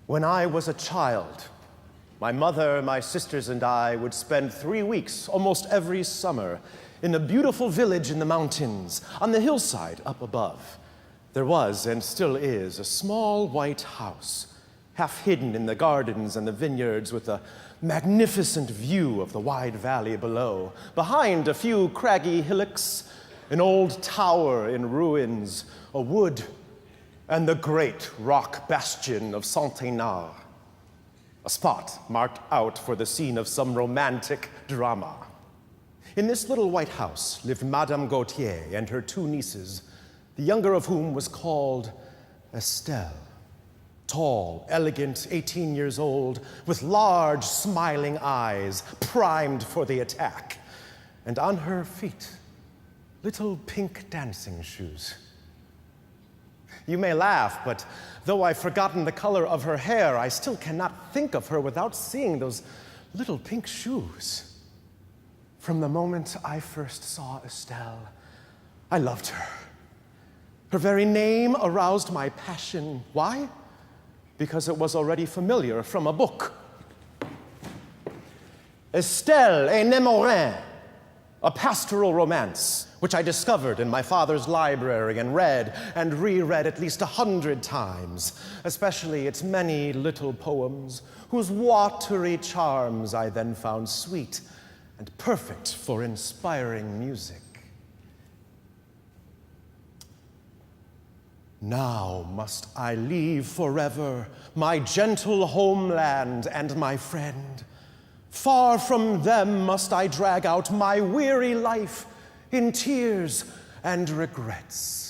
When I was a child, my mother, my sisters, and I would spend 3 weeks almost every summer in a beautiful village in the mountains, on the hillside up above. There was, and still is, a small white house, half hidden in the gardens and the vineyards, with a magnificent view of the wide valley below. Behind, a few craggy hillocks, an old tower in ruins, a wood, and the great rock bastion of Saint-Hénard, a spot marked out for the scene of some romantic drama. In this little white house lived Madame Gautier and her 2 nieces, the younger of whom was called Estelle. Tall, elegant, 18 years old, with large, smiling eyes, primed for the attack, and on her feet, little pink dancing shoes. You may laugh, but though I've forgotten the color of her hair, I still cannot think of her without seeing those little pink shoes. From the moment I first saw Estelle, I loved her. Her very name aroused my passion. Why? Because it was already familiar from a book. Estelle et Nemorin, a pastoral romance, which I discovered in my father's library and read and reread at least 100 times, especially its many little poems, whose watery charms I then found sweet and perfect for inspiring music. Now must I leave forever my gentle homeland and my friend. Far from them must I drag out my weary life in tears and regrets.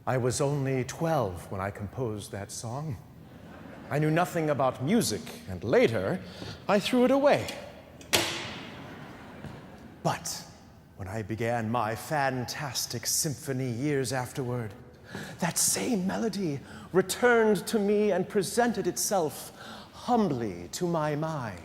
I was only 12 when I composed that song. I knew nothing about music, and later, I threw it away. But when I began my fantastic symphony years afterward, that same melody returned to me and presented itself humbly to my mind.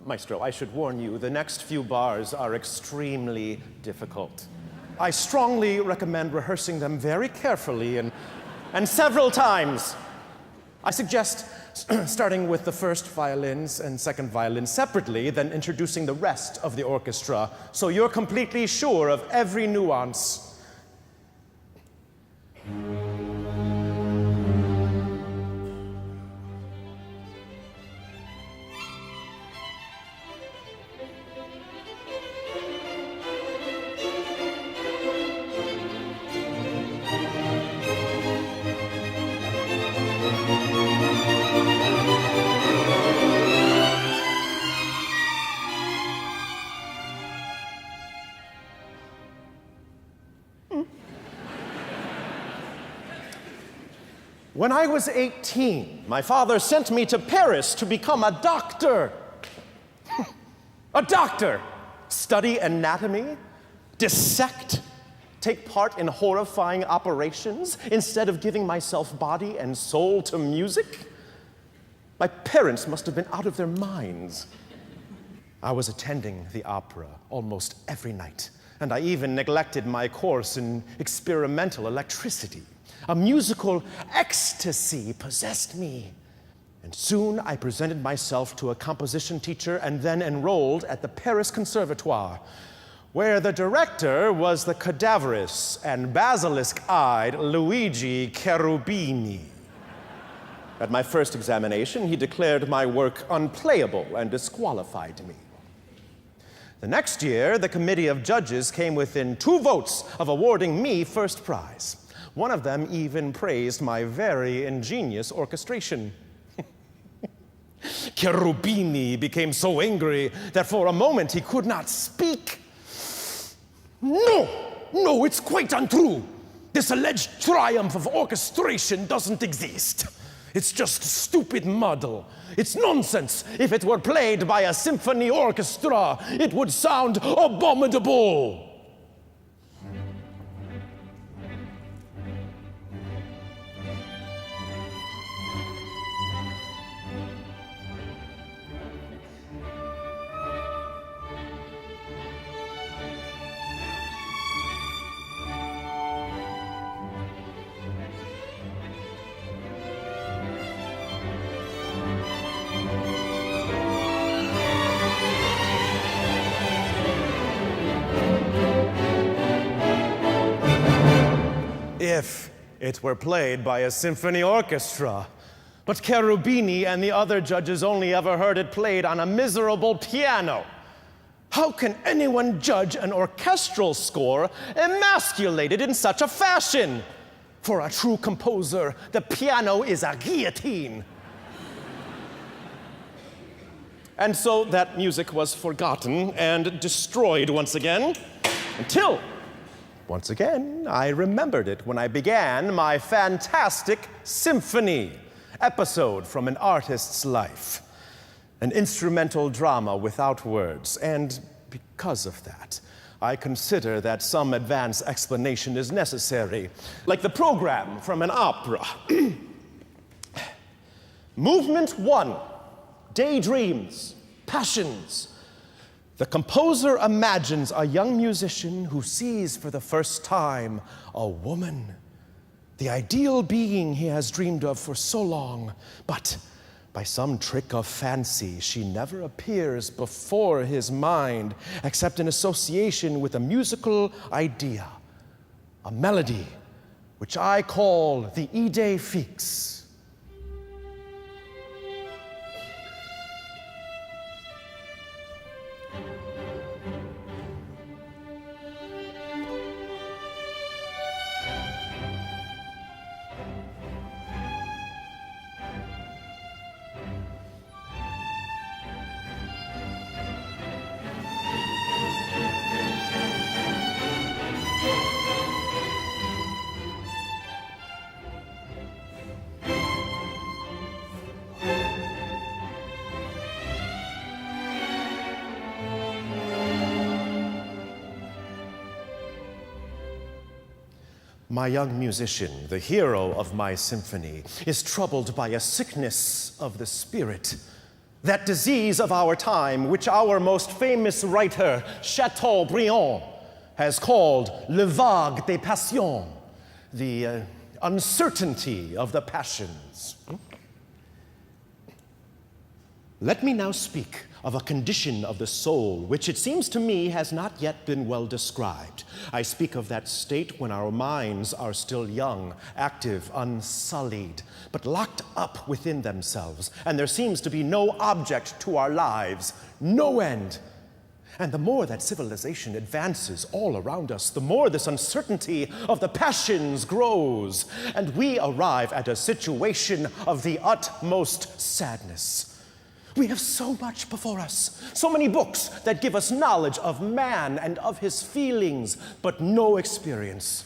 Maestro, I should warn you, the next few bars are extremely difficult. I strongly recommend rehearsing them very carefully and several times. I suggest starting with the first violins and second violins separately, then introducing the rest of the orchestra, so you're completely sure of every nuance. When I was 18, my father sent me to Paris to become a doctor. A doctor! Study anatomy, dissect, take part in horrifying operations instead of giving myself body and soul to music? My parents must have been out of their minds. I was attending the opera almost every night, and I even neglected my course in experimental electricity. A musical ecstasy possessed me. And soon I presented myself to a composition teacher and then enrolled at the Paris Conservatoire, where the director was the cadaverous and basilisk-eyed Luigi Cherubini. At my first examination, he declared my work unplayable and disqualified me. The next year, the committee of judges came within 2 votes of awarding me first prize. One of them even praised my very ingenious orchestration. Cherubini became so angry that for a moment he could not speak. No, it's quite untrue. This alleged triumph of orchestration doesn't exist. It's just stupid muddle. It's nonsense. If it were played by a symphony orchestra, it would sound abominable. If it were played by a symphony orchestra. But Cherubini and the other judges only ever heard it played on a miserable piano. How can anyone judge an orchestral score emasculated in such a fashion? For a true composer, the piano is a guillotine. And so that music was forgotten and destroyed once again, until once again, I remembered it when I began my Fantastique Symphony episode from an artist's life, an instrumental drama without words. And because of that, I consider that some advanced explanation is necessary, like the program from an opera. Movement 1, Daydreams, Passions. The composer imagines a young musician who sees for the first time a woman, the ideal being he has dreamed of for so long, but by some trick of fancy, she never appears before his mind except in association with a musical idea, a melody, which I call the idée fixe. My young musician, the hero of my symphony, is troubled by a sickness of the spirit, that disease of our time which our most famous writer, Chateaubriand, has called le vague des passions, the uncertainty of the passions. Let me now speak of a condition of the soul which it seems to me has not yet been well described. I speak of that state when our minds are still young, active, unsullied, but locked up within themselves, and there seems to be no object to our lives, no end. And the more that civilization advances all around us, the more this uncertainty of the passions grows, and we arrive at a situation of the utmost sadness. We have so much before us, so many books that give us knowledge of man and of his feelings, but no experience.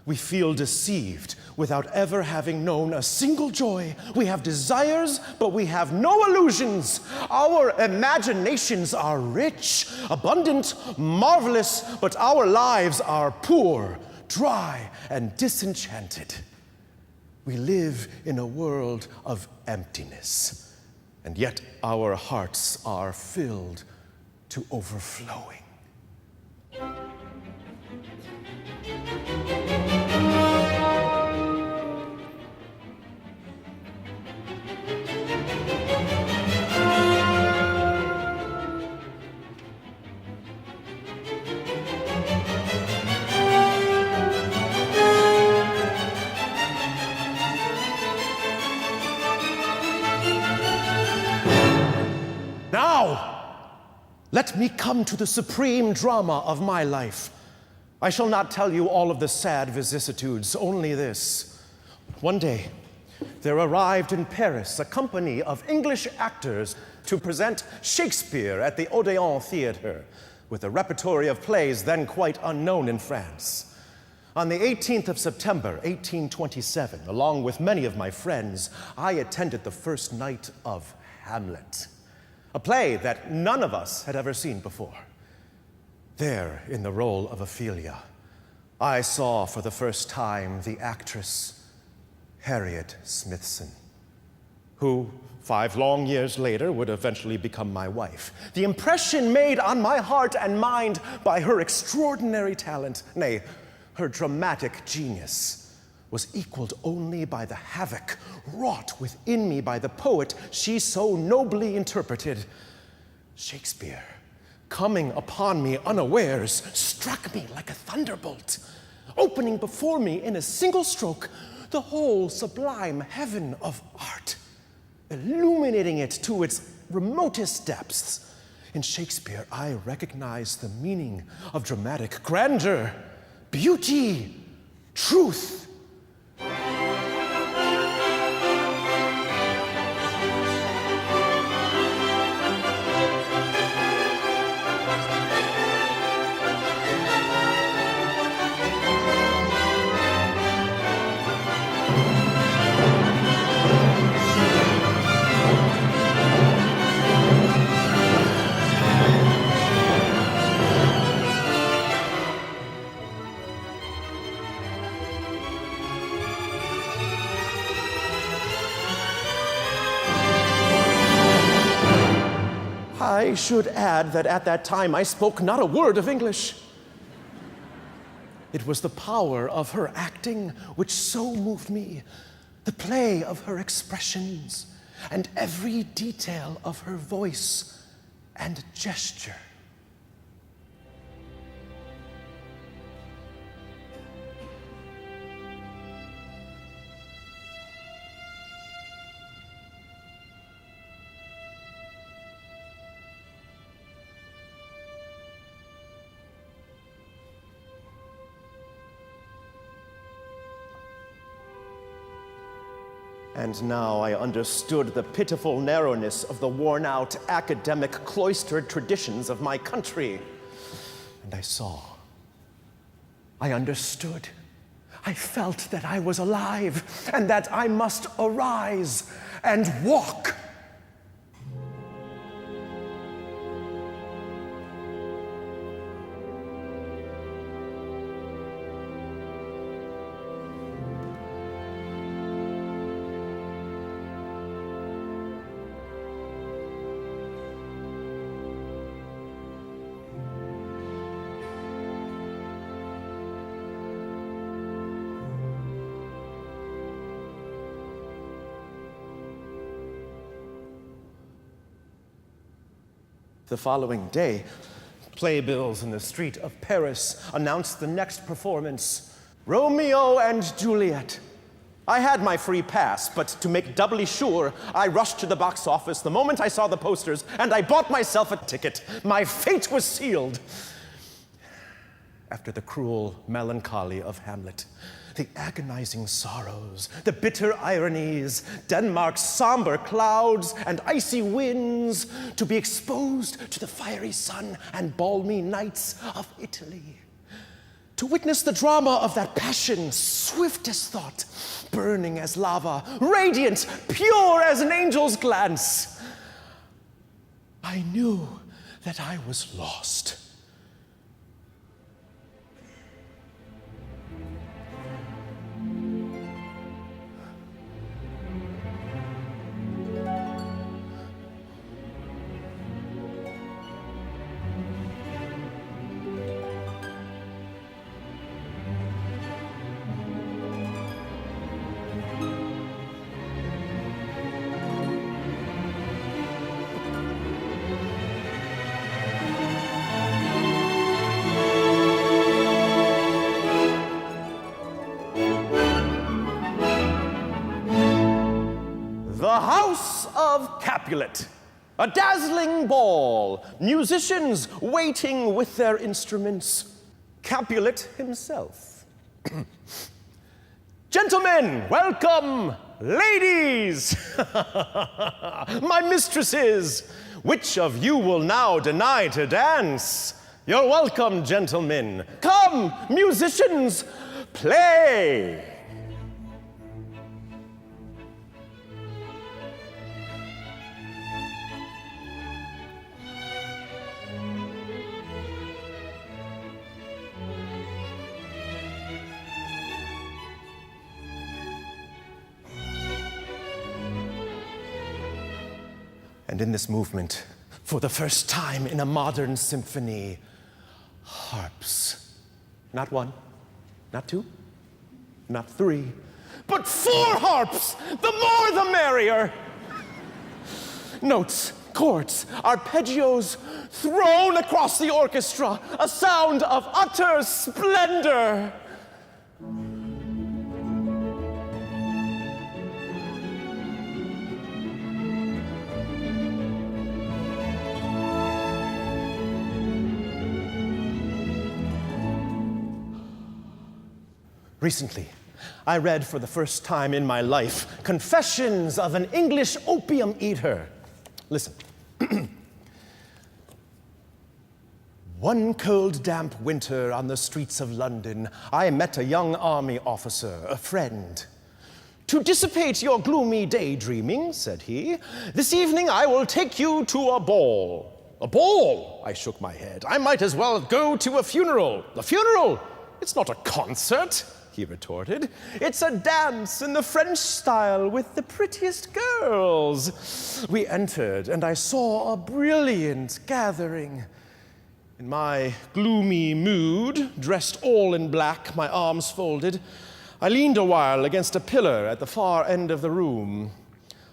We feel deceived without ever having known a single joy. We have desires, but we have no illusions. Our imaginations are rich, abundant, marvelous, but our lives are poor, dry, and disenchanted. We live in a world of emptiness. And yet our hearts are filled to overflowing. Now, let me come to the supreme drama of my life. I shall not tell you all of the sad vicissitudes, only this. One day, there arrived in Paris a company of English actors to present Shakespeare at the Odeon Theatre, with a repertory of plays then quite unknown in France. On the 18th of September, 1827, along with many of my friends, I attended the first night of Hamlet, a play that none of us had ever seen before. There, in the role of Ophelia, I saw for the first time the actress Harriet Smithson, who 5 long years later would eventually become my wife. The impression made on my heart and mind by her extraordinary talent, nay, her dramatic genius, was equaled only by the havoc wrought within me by the poet she so nobly interpreted. Shakespeare, coming upon me unawares, struck me like a thunderbolt, opening before me in a single stroke the whole sublime heaven of art, illuminating it to its remotest depths. In Shakespeare, I recognized the meaning of dramatic grandeur, beauty, truth. I should add that at that time I spoke not a word of English. It was the power of her acting which so moved me, the play of her expressions, and every detail of her voice and gesture. And now I understood the pitiful narrowness of the worn-out academic cloistered traditions of my country. And I saw. I understood. I felt that I was alive and that I must arise and walk. The following day, playbills in the street of Paris announced the next performance, Romeo and Juliet. I had my free pass, but to make doubly sure, I rushed to the box office the moment I saw the posters, and I bought myself a ticket. My fate was sealed. After the cruel melancholy of Hamlet, the agonizing sorrows, the bitter ironies, Denmark's somber clouds and icy winds, to be exposed to the fiery sun and balmy nights of Italy. To witness the drama of that passion, swift as thought, burning as lava, radiant, pure as an angel's glance. I knew that I was lost. The House of Capulet, a dazzling ball, musicians waiting with their instruments, Capulet himself. Gentlemen, welcome, ladies, my mistresses, which of you will now deny to dance? You're welcome, gentlemen. Come, musicians, play. And in this movement, for the first time in a modern symphony, harps. Not one, not two, not three, but 4 harps! The more the merrier! Notes, chords, arpeggios thrown across the orchestra, a sound of utter splendor. Recently, I read for the first time in my life Confessions of an English Opium Eater. Listen. One cold, damp winter on the streets of London, I met a young army officer, a friend. To dissipate your gloomy daydreaming, said he, this evening I will take you to a ball. A ball? I shook my head. I might as well go to a funeral. A funeral? It's not a concert, he retorted. It's a dance in the French style with the prettiest girls. We entered, and I saw a brilliant gathering. In my gloomy mood, dressed all in black, my arms folded, I leaned a while against a pillar at the far end of the room.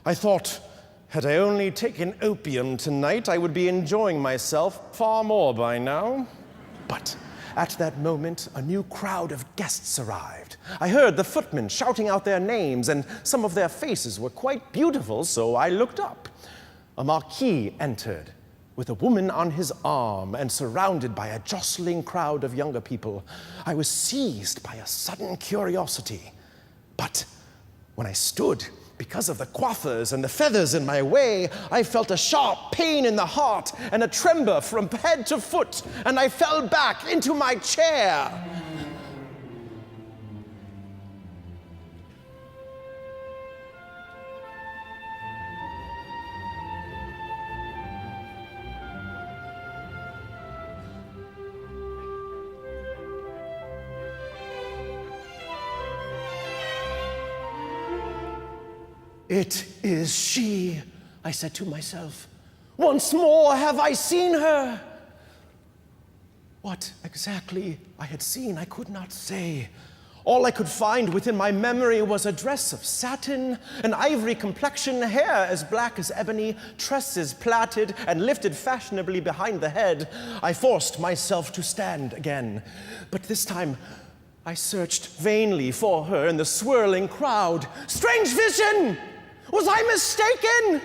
I thought, had I only taken opium tonight, I would be enjoying myself far more by now. But at that moment, a new crowd of guests arrived. I heard the footmen shouting out their names, and some of their faces were quite beautiful, so I looked up. A marquis entered, with a woman on his arm and surrounded by a jostling crowd of younger people. I was seized by a sudden curiosity. But when I stood, because of the coiffers and the feathers in my way, I felt a sharp pain in the heart and a tremor from head to foot, and I fell back into my chair. It is she, I said to myself. Once more have I seen her. What exactly I had seen, I could not say. All I could find within my memory was a dress of satin, an ivory complexion, hair as black as ebony, tresses plaited and lifted fashionably behind the head. I forced myself to stand again, but this time I searched vainly for her in the swirling crowd. Strange vision! Was I mistaken?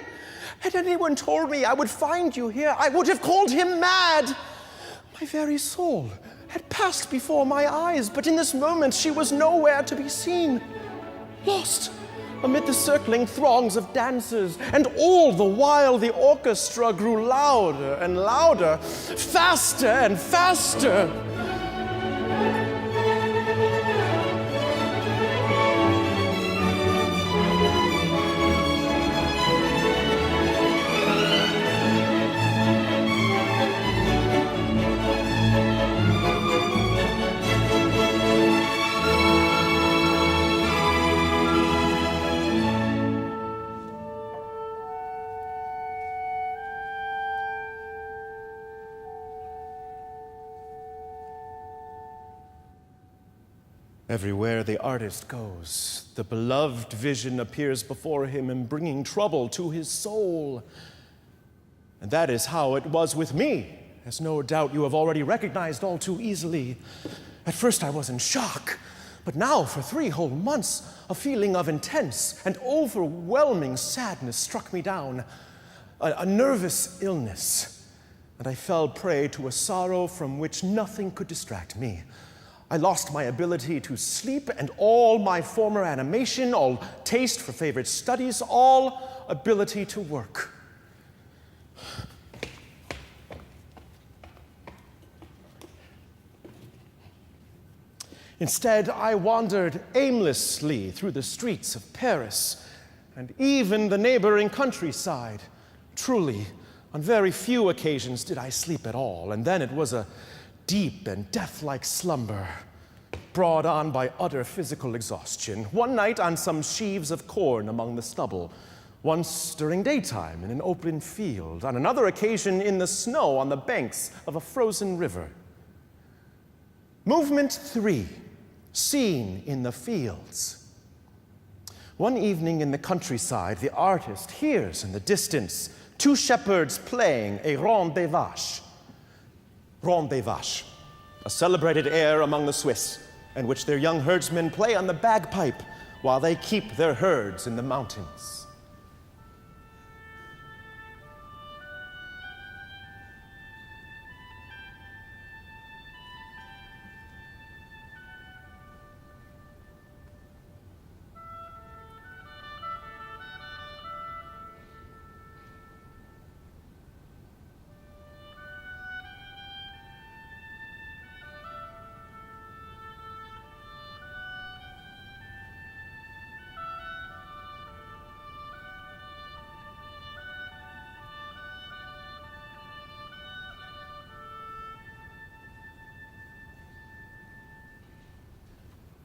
Had anyone told me I would find you here, I would have called him mad. My very soul had passed before my eyes, but in this moment she was nowhere to be seen. Lost amid the circling throngs of dancers, and all the while the orchestra grew louder and louder, faster and faster. Everywhere the artist goes, the beloved vision appears before him and bringing trouble to his soul. And that is how it was with me, as no doubt you have already recognized all too easily. At first I was in shock, but now for 3 whole months, a feeling of intense and overwhelming sadness struck me down, a nervous illness, and I fell prey to a sorrow from which nothing could distract me. I lost my ability to sleep and all my former animation, all taste for favorite studies, all ability to work. Instead, I wandered aimlessly through the streets of Paris and even the neighboring countryside. Truly, on very few occasions did I sleep at all, and then it was a deep and death-like slumber, brought on by utter physical exhaustion. One night on some sheaves of corn among the stubble, once during daytime in an open field, on another occasion in the snow on the banks of a frozen river. Movement 3, seen in the fields. One evening in the countryside, the artist hears in the distance 2 shepherds playing a ronde des vaches. Ronde des vaches, a celebrated air among the Swiss, in which their young herdsmen play on the bagpipe while they keep their herds in the mountains.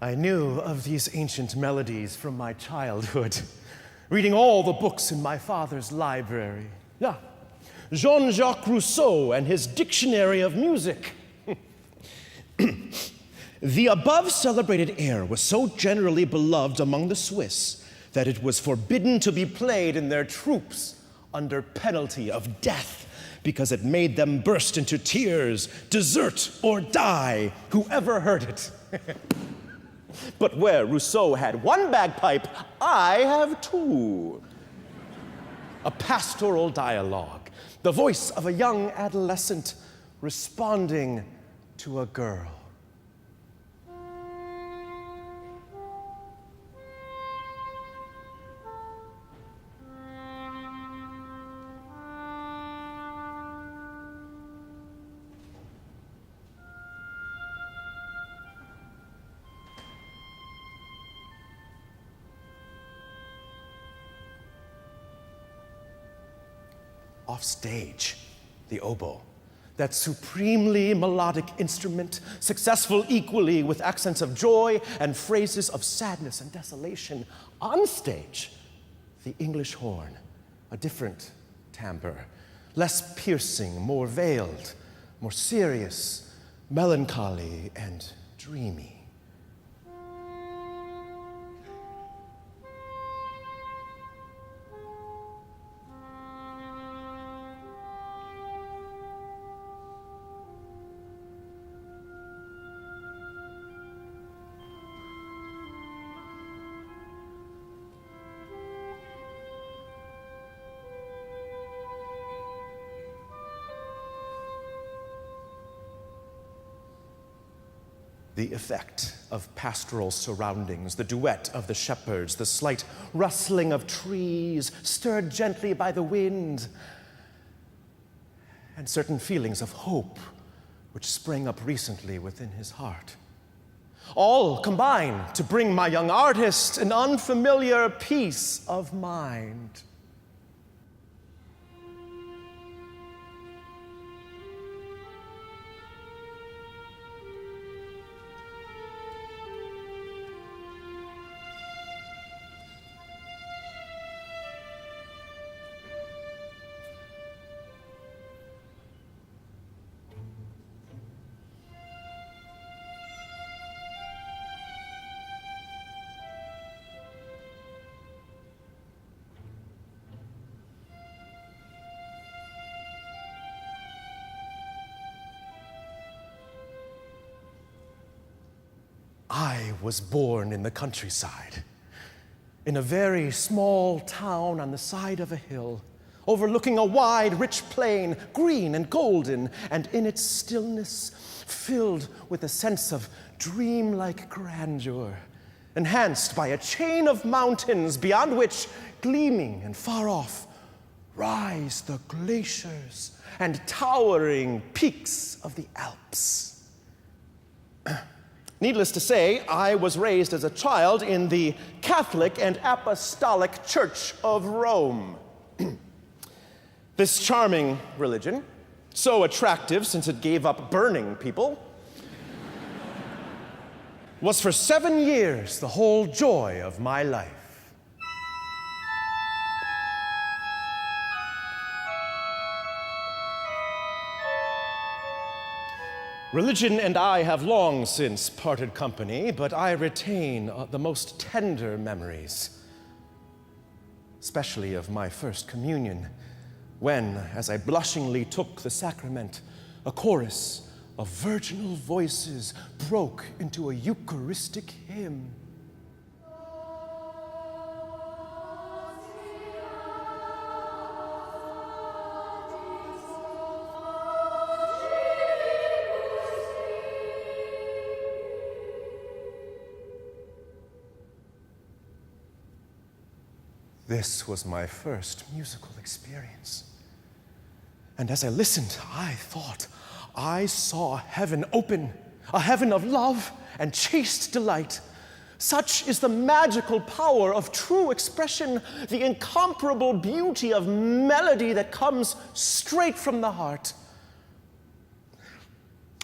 I knew of these ancient melodies from my childhood, reading all the books in my father's library. Yeah, Jean-Jacques Rousseau and his Dictionary of Music. The above celebrated air was so generally beloved among the Swiss that it was forbidden to be played in their troops under penalty of death, because it made them burst into tears, desert, or die, whoever heard it. But where Rousseau had 1 bagpipe, I have 2. A pastoral dialogue, the voice of a young adolescent responding to a girl. Off stage, the oboe, that supremely melodic instrument, successful equally with accents of joy and phrases of sadness and desolation. On stage, the English horn, a different timbre, less piercing, more veiled, more serious, melancholy, and dreamy. The effect of pastoral surroundings, the duet of the shepherds, the slight rustling of trees stirred gently by the wind, and certain feelings of hope which sprang up recently within his heart. All combine to bring my young artist an unfamiliar peace of mind. I was born in the countryside, in a very small town on the side of a hill, overlooking a wide, rich plain, green and golden, and in its stillness filled with a sense of dreamlike grandeur, enhanced by a chain of mountains beyond which, gleaming and far off, rise the glaciers and towering peaks of the Alps. Needless to say, I was raised as a child in the Catholic and Apostolic Church of Rome. This charming religion, so attractive since it gave up burning people, was for 7 years the whole joy of my life. Religion and I have long since parted company, but I retain the most tender memories, especially of my first communion, when, as I blushingly took the sacrament, a chorus of virginal voices broke into a Eucharistic hymn. This was my first musical experience. And as I listened, I thought I saw heaven open, a heaven of love and chaste delight. Such is the magical power of true expression, the incomparable beauty of melody that comes straight from the heart.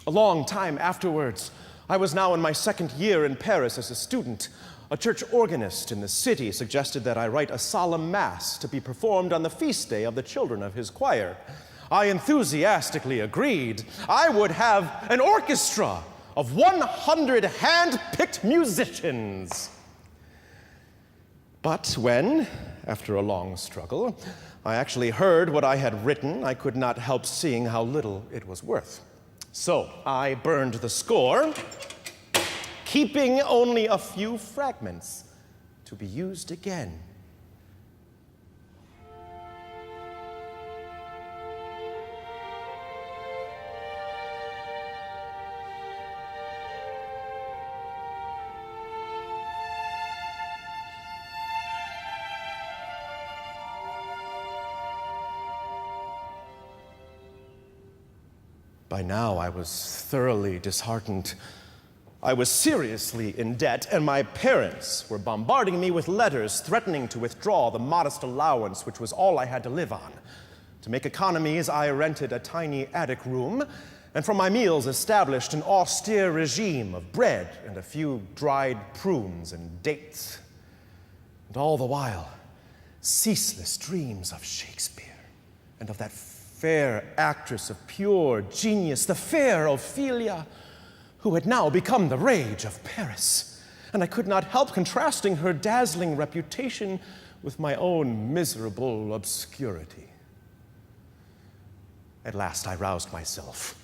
A long time afterwards, I was now in my second year in Paris as a student. A church organist in the city suggested that I write a solemn mass to be performed on the feast day of the children of his choir. I enthusiastically agreed. I would have an orchestra of 100 hand-picked musicians. But when, after a long struggle, I actually heard what I had written, I could not help seeing how little it was worth. So I burned the score, keeping only a few fragments to be used again. By now, I was thoroughly disheartened. I was seriously in debt, and my parents were bombarding me with letters threatening to withdraw the modest allowance which was all I had to live on. To make economies, I rented a tiny attic room, and for my meals established an austere regime of bread and a few dried prunes and dates. And all the while, ceaseless dreams of Shakespeare and of that fair actress of pure genius, the fair Ophelia, who had now become the rage of Paris, and I could not help contrasting her dazzling reputation with my own miserable obscurity. At last I roused myself,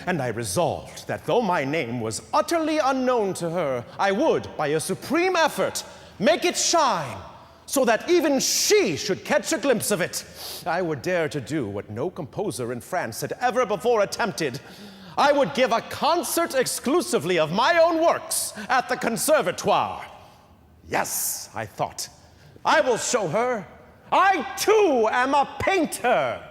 and I resolved that though my name was utterly unknown to her, I would, by a supreme effort, make it shine, so that even she should catch a glimpse of it. I would dare to do what no composer in France had ever before attempted. I would give a concert exclusively of my own works at the conservatoire. Yes, I thought, I will show her. I too am a painter.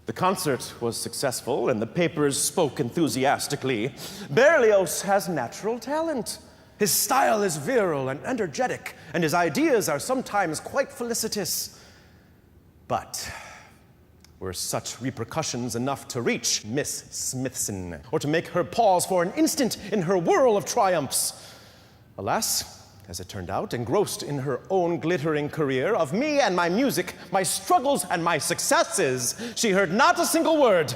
The concert was successful, and the papers spoke enthusiastically. Berlioz has natural talent. His style is virile and energetic, and his ideas are sometimes quite felicitous. But were such repercussions enough to reach Miss Smithson, or to make her pause for an instant in her whirl of triumphs? Alas, as it turned out, engrossed in her own glittering career of me and my music, my struggles and my successes, she heard not a single word.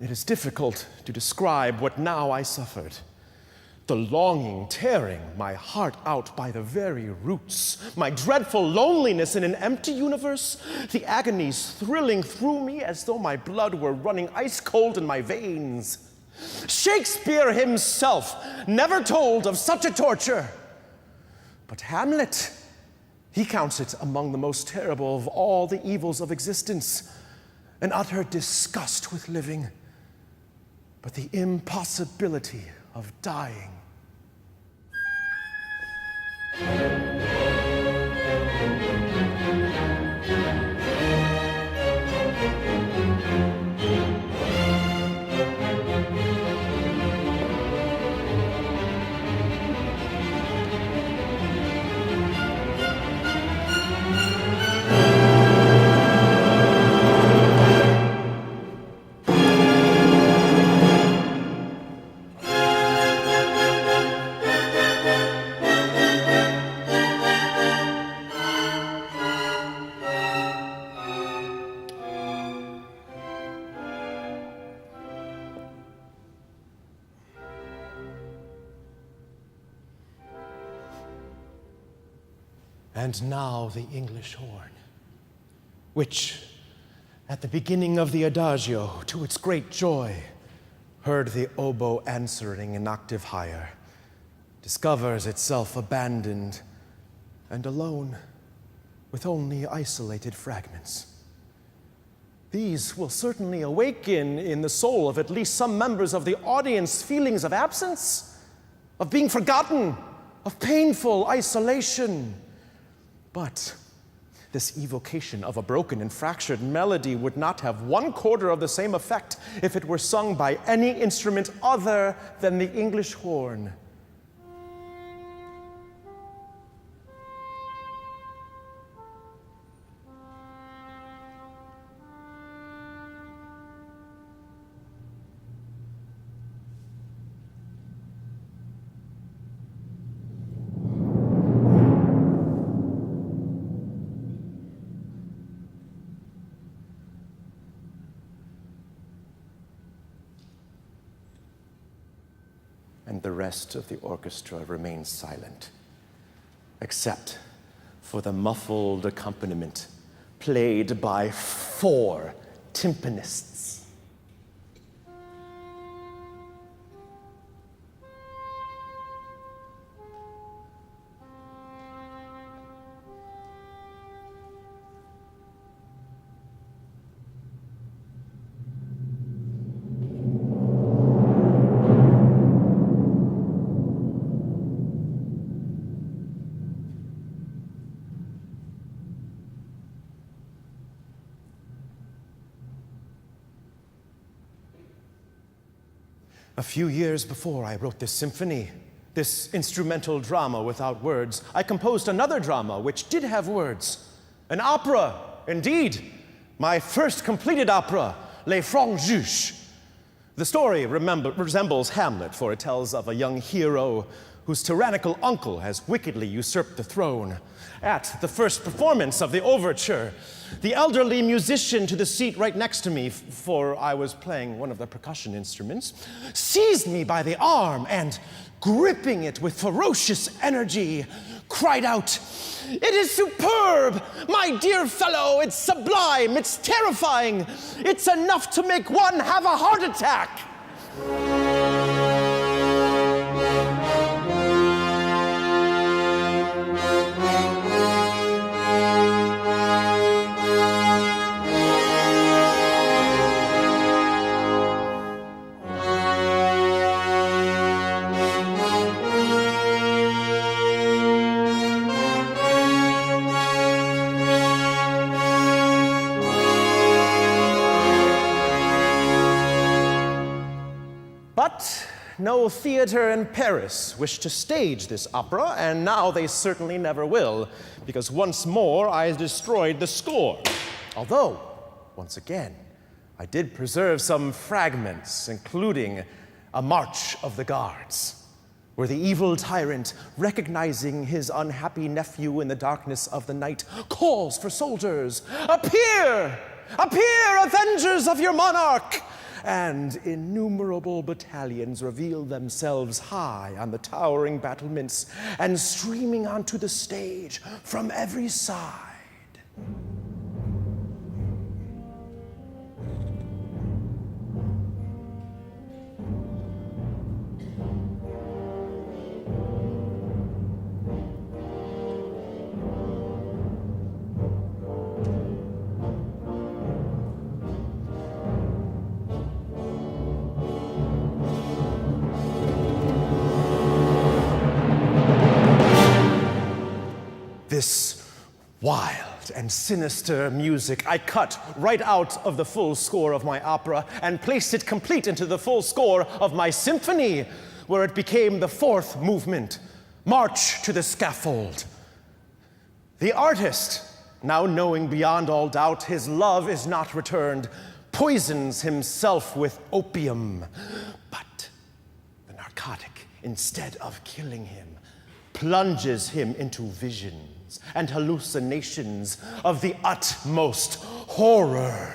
It is difficult to describe what now I suffered. The longing tearing my heart out by the very roots, my dreadful loneliness in an empty universe, the agonies thrilling through me as though my blood were running ice cold in my veins. Shakespeare himself never told of such a torture. But Hamlet, he counts it among the most terrible of all the evils of existence, an utter disgust with living, but the impossibility of dying. And now the English horn, which, at the beginning of the adagio, to its great joy, heard the oboe answering an octave higher, discovers itself abandoned and alone, with only isolated fragments. These will certainly awaken in the soul of at least some members of the audience feelings of absence, of being forgotten, of painful isolation. But this evocation of a broken and fractured melody would not have 1/4 of the same effect if it were sung by any instrument other than the English horn. And the rest of the orchestra remains silent, except for the muffled accompaniment played by 4 timpanists. A few years before I wrote this symphony, this instrumental drama without words, I composed another drama which did have words. An opera, indeed. My first completed opera, Les Francs Juges. The story resembles Hamlet, for it tells of a young hero whose tyrannical uncle has wickedly usurped the throne. At the first performance of the overture, the elderly musician to the seat right next to me, for I was playing one of the percussion instruments, seized me by the arm and, gripping it with ferocious energy, cried out, "It is superb! My dear fellow, it's sublime, it's terrifying! It's enough to make one have a heart attack!" But no theater in Paris wished to stage this opera, and now they certainly never will, because once more I destroyed the score. Although, once again, I did preserve some fragments, including a March of the Guards, where the evil tyrant, recognizing his unhappy nephew in the darkness of the night, calls for soldiers, "Appear! Appear, avengers of your monarch!" And innumerable battalions reveal themselves high on the towering battlements and streaming onto the stage from every side. This wild and sinister music I cut right out of the full score of my opera and placed it complete into the full score of my symphony, where it became the fourth movement, March to the Scaffold. The artist, now knowing beyond all doubt his love is not returned, poisons himself with opium. But the narcotic, instead of killing him, plunges him into visions and hallucinations of the utmost horror.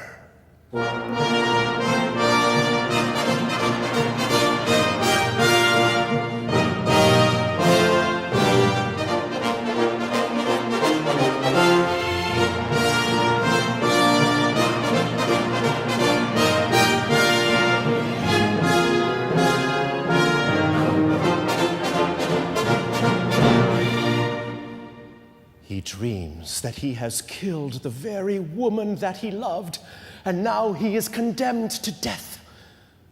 He dreams that he has killed the very woman that he loved, and now he is condemned to death,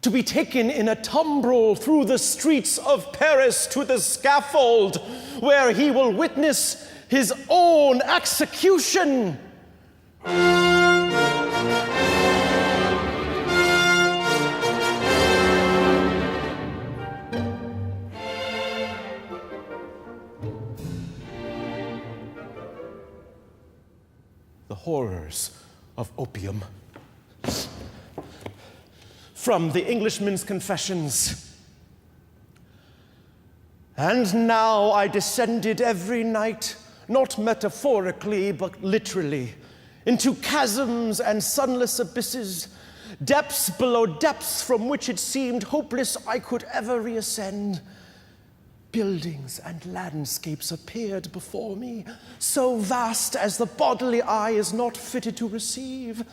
to be taken in a tumbrel through the streets of Paris to the scaffold, where he will witness his own execution. The horrors of opium. From the Englishman's Confessions. And now I descended every night, not metaphorically, but literally, into chasms and sunless abysses, depths below depths from which it seemed hopeless I could ever reascend. Buildings and landscapes appeared before me, so vast as the bodily eye is not fitted to receive.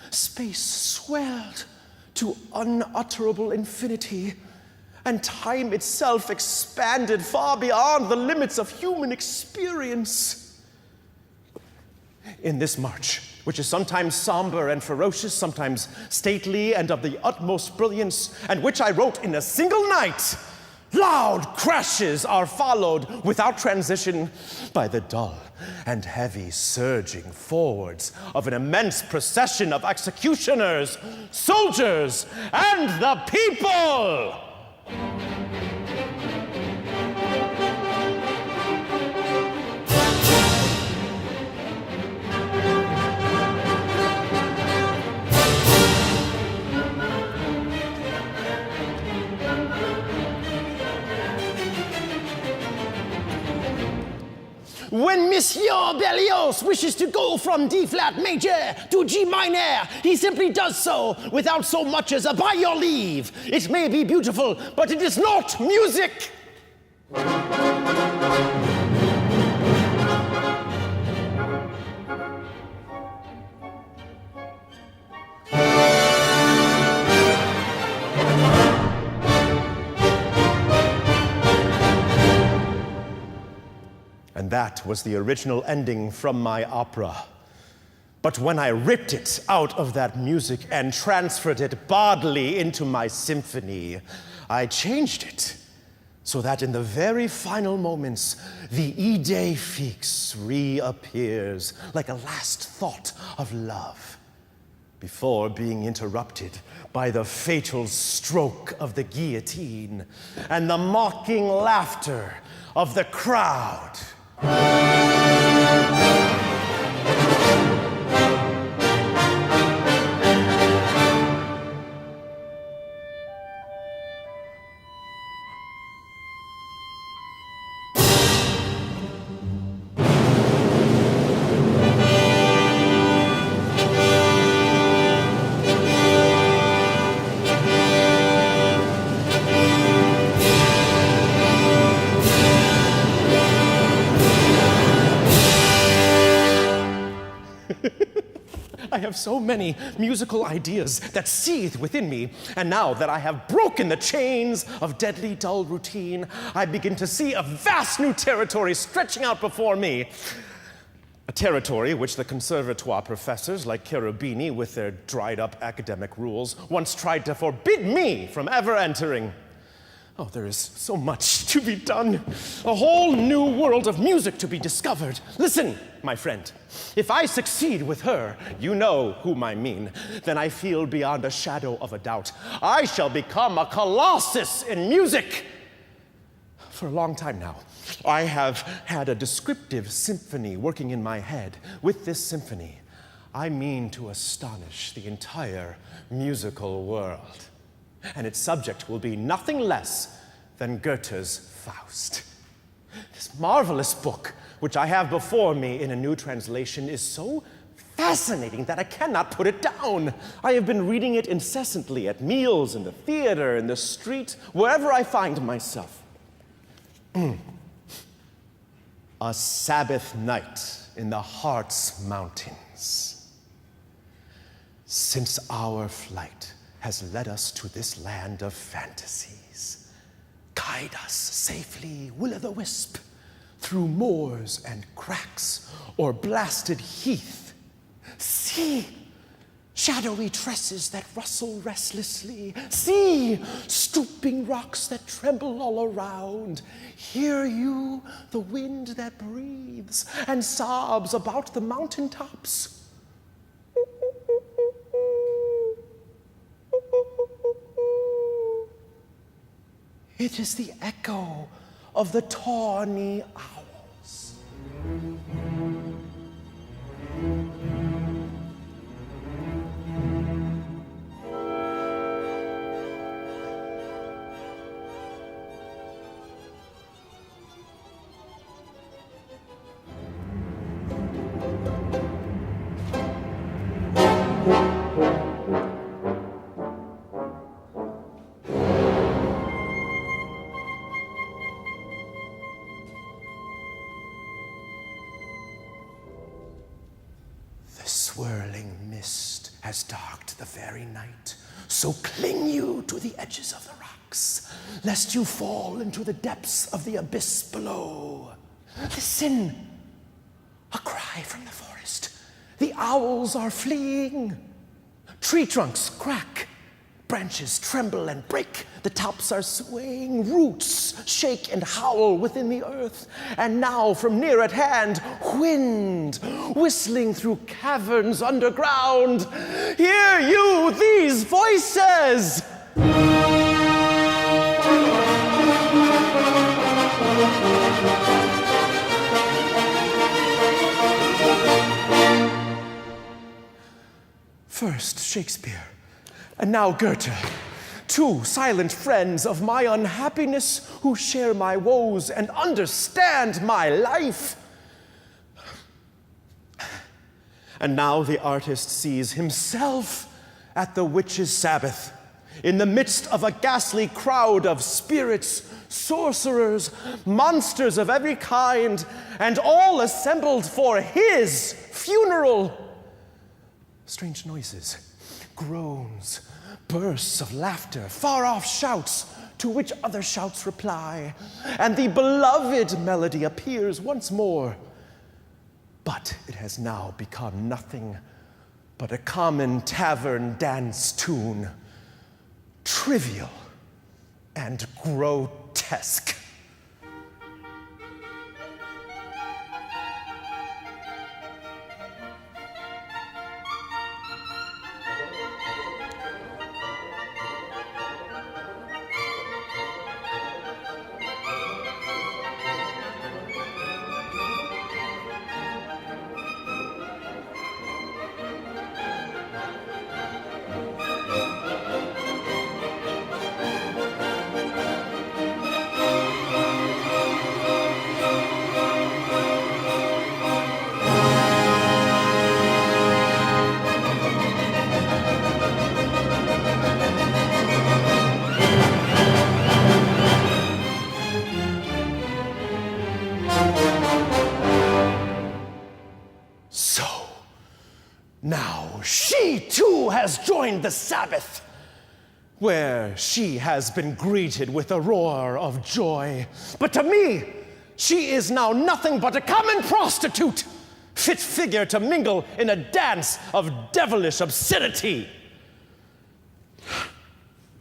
Space swelled to unutterable infinity, and time itself expanded far beyond the limits of human experience. In this march, which is sometimes somber and ferocious, sometimes stately and of the utmost brilliance, and which I wrote in a single night, loud crashes are followed without transition by the dull and heavy surging forwards of an immense procession of executioners, soldiers, and the people. Monsieur Berlioz wishes to go from D-flat major to G minor, he simply does so without so much as a by your leave. It may be beautiful, but it is not music. And that was the original ending from my opera. But when I ripped it out of that music and transferred it bodily into my symphony, I changed it so that in the very final moments, the idée fixe reappears like a last thought of love before being interrupted by the fatal stroke of the guillotine and the mocking laughter of the crowd. I have so many musical ideas that seethe within me, and now that I have broken the chains of deadly dull routine, I begin to see a vast new territory stretching out before me. A territory which the conservatoire professors like Cherubini, with their dried-up academic rules, once tried to forbid me from ever entering. Oh, there is so much to be done. A whole new world of music to be discovered. Listen, my friend. If I succeed with her, you know whom I mean, then I feel beyond a shadow of a doubt, I shall become a colossus in music. For a long time now, I have had a descriptive symphony working in my head. With this symphony, I mean to astonish the entire musical world. And its subject will be nothing less than Goethe's Faust. This marvelous book, which I have before me in a new translation, is so fascinating that I cannot put it down. I have been reading it incessantly at meals, in the theater, in the street, wherever I find myself. A Sabbath night in the Harz Mountains. Since our flight has led us to this land of fantasies, guide us safely, will-o'-the-wisp, through moors and cracks or blasted heath. See shadowy tresses that rustle restlessly. See stooping rocks that tremble all around. Hear you the wind that breathes and sobs about the mountaintops. It is the echo of the tawny owls. Swirling mist has darked the very night, so cling you to the edges of the rocks, lest you fall into the depths of the abyss below. Listen, a cry from the forest. The owls are fleeing. Tree trunks crack, branches tremble and break, the tops are swaying, roots shake and howl within the earth, and now from near at hand, wind whistling through caverns underground. Hear you these voices! First Shakespeare, and now Goethe, two silent friends of my unhappiness who share my woes and understand my life. And now the artist sees himself at the witch's Sabbath, in the midst of a ghastly crowd of spirits, sorcerers, monsters of every kind, and all assembled for his funeral. Strange noises, groans, bursts of laughter, far-off shouts, to which other shouts reply, and the beloved melody appears once more. But it has now become nothing but a common tavern dance tune, trivial and grotesque. Now she too has joined the Sabbath, where she has been greeted with a roar of joy. But to me, she is now nothing but a common prostitute, fit figure to mingle in a dance of devilish obscenity.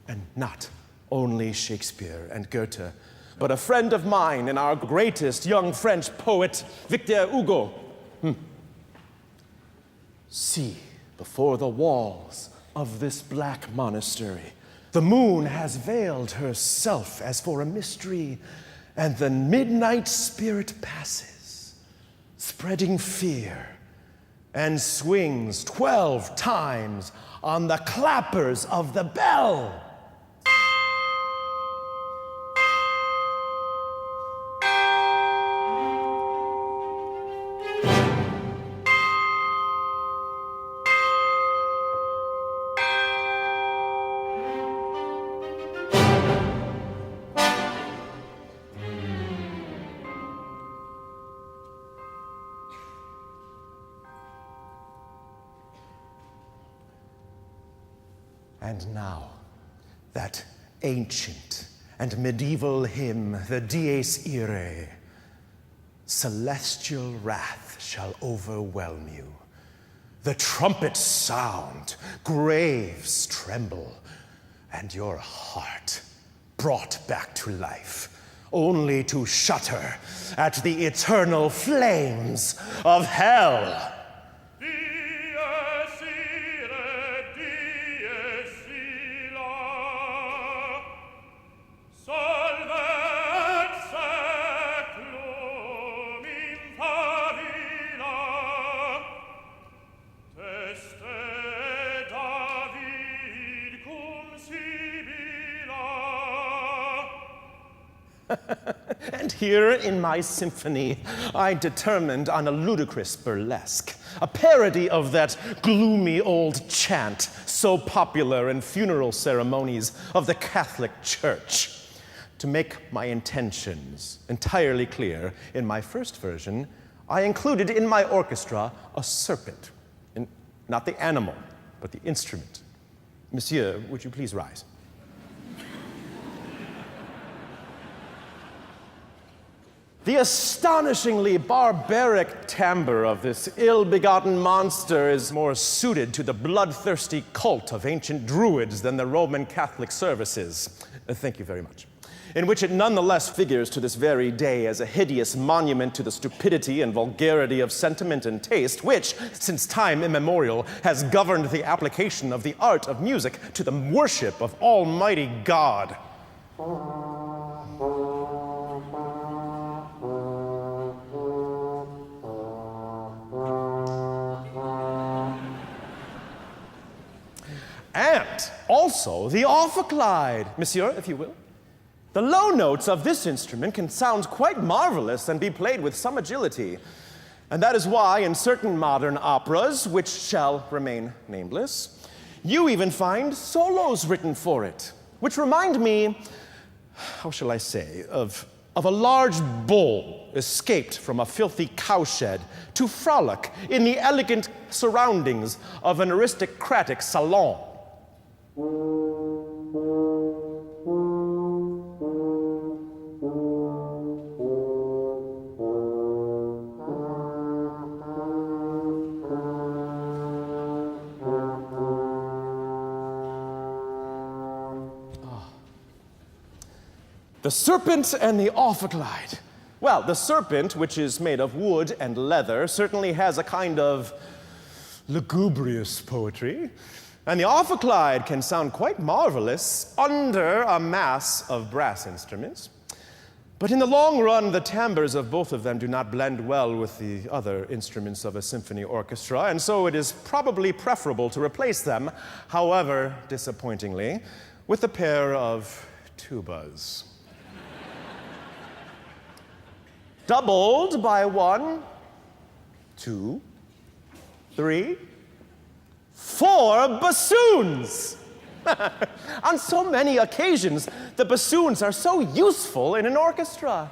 And not only Shakespeare and Goethe, but a friend of mine and our greatest young French poet, Victor Hugo. See, before the walls of this black monastery, the moon has veiled herself as for a mystery, and the midnight spirit passes, spreading fear, and swings 12 times on the clappers of the bell. And now, that ancient and medieval hymn, the Dies Irae, celestial wrath shall overwhelm you. The trumpets sound, graves tremble, and your heart brought back to life, only to shudder at the eternal flames of hell. And here in my symphony, I determined on a ludicrous burlesque, a parody of that gloomy old chant so popular in funeral ceremonies of the Catholic Church. To make my intentions entirely clear, in my first version, I included in my orchestra a serpent, not the animal, but the instrument. Monsieur, would you please rise? The astonishingly barbaric timbre of this ill-begotten monster is more suited to the bloodthirsty cult of ancient druids than the Roman Catholic services. Thank you very much. In which it nonetheless figures to this very day as a hideous monument to the stupidity and vulgarity of sentiment and taste, which, since time immemorial, has governed the application of the art of music to the worship of Almighty God. And also the ophicleide, monsieur, if you will. The low notes of this instrument can sound quite marvelous and be played with some agility. And that is why in certain modern operas, which shall remain nameless, you even find solos written for it, which remind me, how shall I say, of a large bull escaped from a filthy cowshed to frolic in the elegant surroundings of an aristocratic salon. The Serpent and the Ophicleide. Well, the serpent, which is made of wood and leather, certainly has a kind of lugubrious poetry. And the Ophicleide can sound quite marvelous under a mass of brass instruments. But in the long run, the timbres of both of them do not blend well with the other instruments of a symphony orchestra, and so it is probably preferable to replace them, however disappointingly, with a pair of tubas. Doubled by 1, 2, 3, 4 bassoons. On so many occasions, the bassoons are so useful in an orchestra.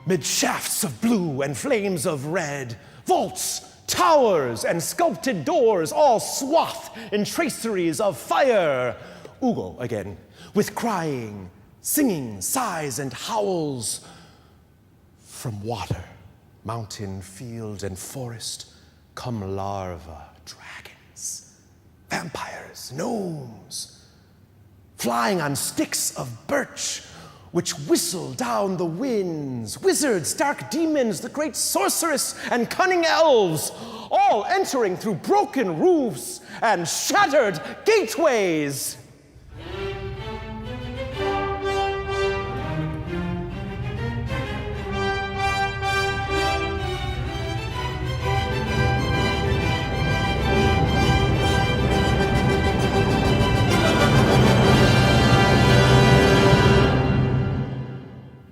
Mid shafts of blue and flames of red, vaults, towers, and sculpted doors, all swathed in traceries of fire. Ugo again, with crying, singing, sighs, and howls. From water, mountain, field, and forest come larvae, dragons, vampires, gnomes, flying on sticks of birch, which whistle down the winds, wizards, dark demons, the great sorceress, and cunning elves, all entering through broken roofs and shattered gateways.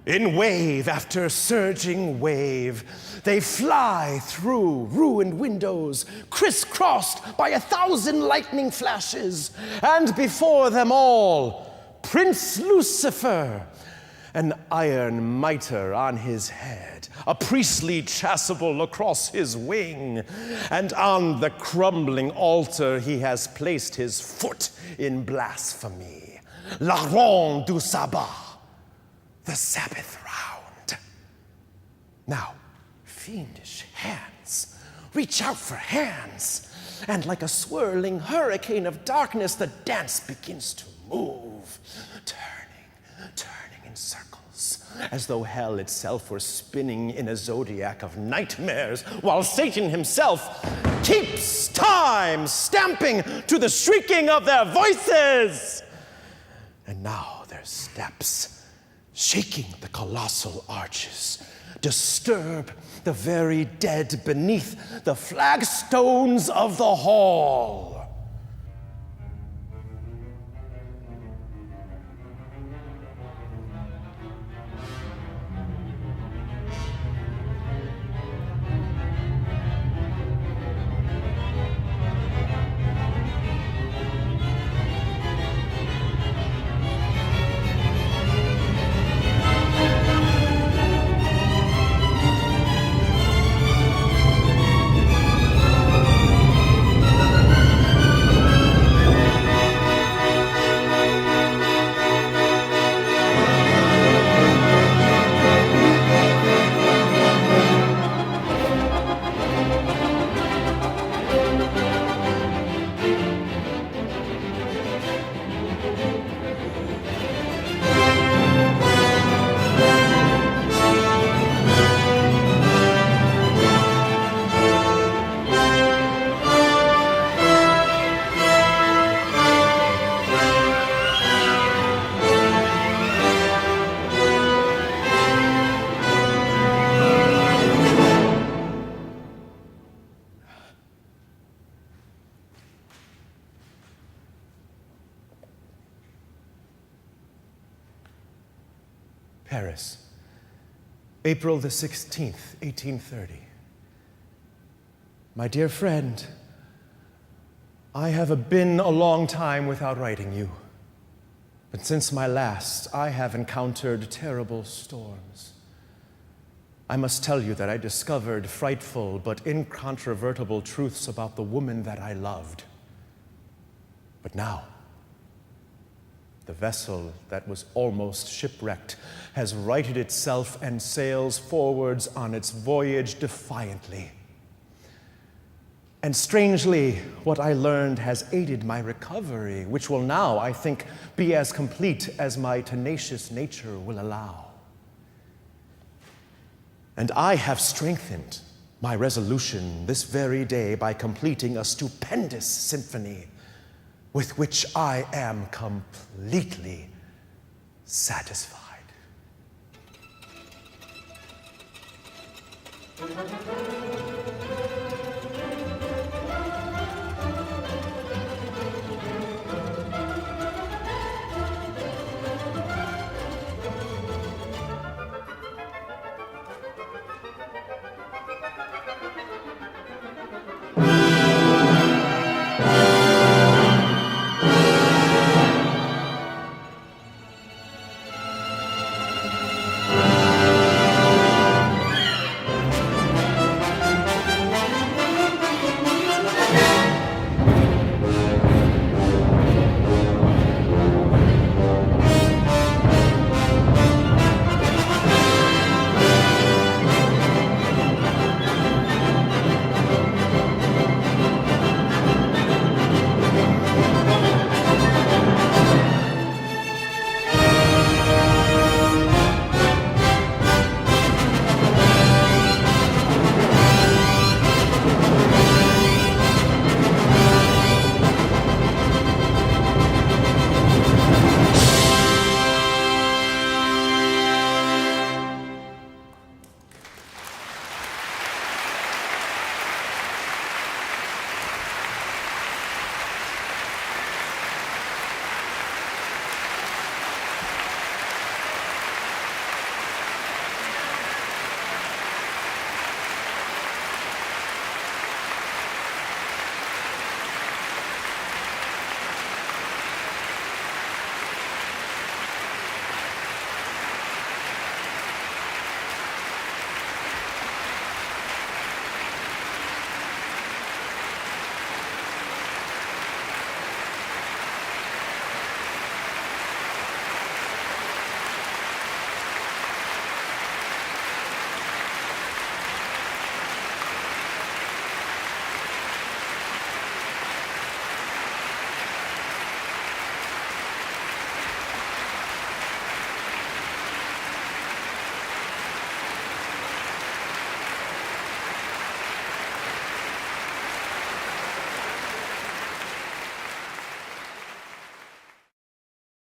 In wave after surging wave, they fly through ruined windows, crisscrossed by 1,000 lightning flashes, and before them all, Prince Lucifer, an iron mitre on his head, a priestly chasuble across his wing, and on the crumbling altar he has placed his foot in blasphemy. La ronde du sabbat. The Sabbath round. Now, fiendish hands reach out for hands, and like a swirling hurricane of darkness, the dance begins to move, turning in circles, as though hell itself were spinning in a zodiac of nightmares, while Satan himself keeps time, stamping to the shrieking of their voices. And now their steps, shaking the colossal arches, disturb the very dead beneath the flagstones of the hall. Paris, April the 16th, 1830. My dear friend, I have been a long time without writing you, but since my last, I have encountered terrible storms. I must tell you that I discovered frightful but incontrovertible truths about the woman that I loved. But now, the vessel that was almost shipwrecked has righted itself and sails forwards on its voyage defiantly. And strangely, what I learned has aided my recovery, which will now, I think, be as complete as my tenacious nature will allow. And I have strengthened my resolution this very day by completing a stupendous symphony with which I am completely satisfied.